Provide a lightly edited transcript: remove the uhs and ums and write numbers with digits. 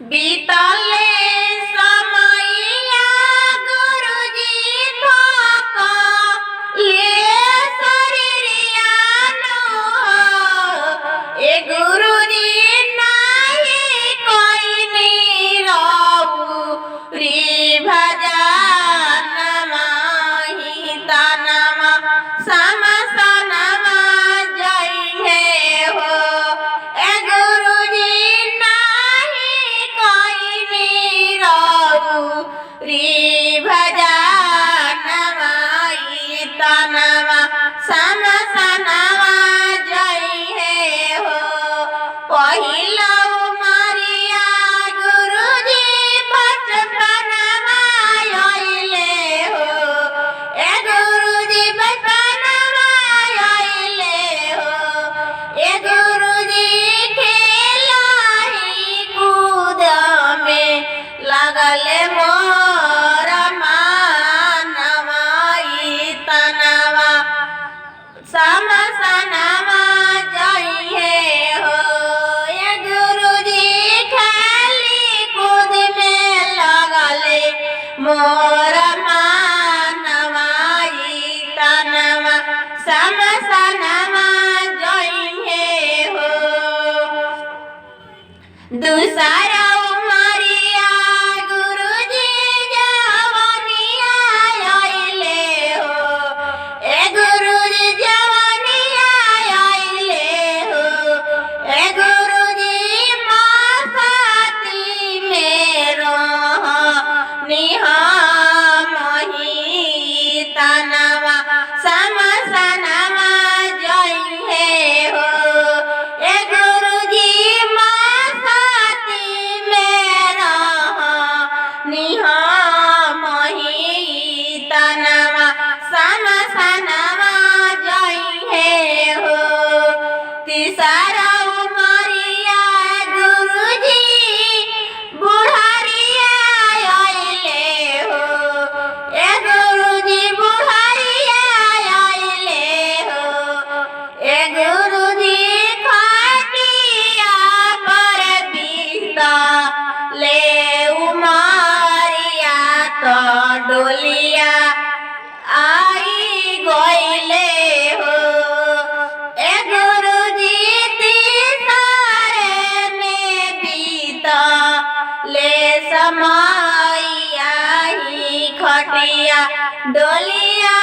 बीतले समैया गुरुजी थकले शरीरिया ए गुरुजी नाही कोइनी रउरी भजन माही तनमा समसनमा जइहे हो ए गुरुजी नाही कोइनी रउरी भजन माही तनमा समसनमा जइहे हो पहिला उमरिया गुरुजी बचपनमा आइले हो ए गुरुजी बचपनमा आइले हो ए गुरुजी खेलाई कूद में लगले मोर मानवा तनवा समसनमा जइहे हो ए गुरुजी खेली कूद में लगले मोर मानवा तनवा समसनमा जइहे हो दूसरा उमरिया गुरुजी जवनिया आइले हो ए गुरुजी जवनिया आइले हो ए गुरुजी मासाती मेरो निहामही तनवा समसनमा जइहे हो ए गुरुजी मासाती मेरो निहामही तनवा समसनमा जइहे हो तीसरा उमरिया गुरुजी बुढ़ारिया आइले हो ए गुरुजी बुढ़ारिया आइले हो ए गुरुजी खटिया पर बीता ले उमरिया तो डोलिया आई गइले हो ए गुरुजी तीसरे में बीता ले समैया ही खटिया डोलिया